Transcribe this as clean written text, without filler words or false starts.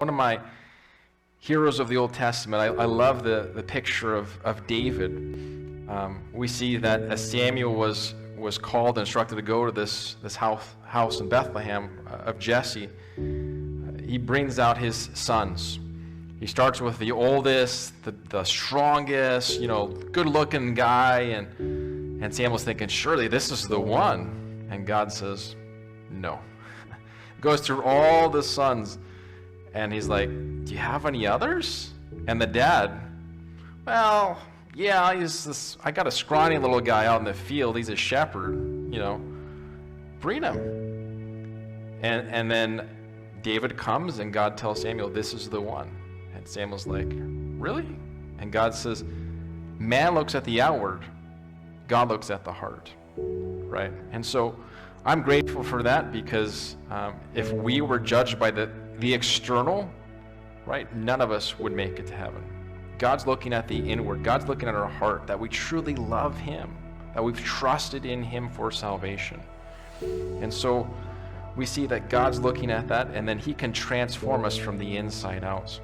One of my heroes of the Old Testament, I love the picture of David. We see that as Samuel was called and instructed to go to this house in Bethlehem of Jesse, he brings out his sons. He starts with the oldest, the strongest, good-looking guy, and Samuel's thinking, surely this is the one. And God says, no. Goes through all the sons, and he's like, do you have any others? And the dad, well, yeah, I got a scrawny little guy out in the field. He's a shepherd, bring him. And then David comes, and God tells Samuel, this is the one. And Samuel's like, really? And God says, man looks at the outward, God looks at the heart, right? And so I'm grateful for that, because if we were judged by the external, right, none of us would make it to heaven. God's looking at the inward. God's looking at our heart, that we truly love him, that we've trusted in him for salvation. And so we see that God's looking at that, and then he can transform us from the inside out.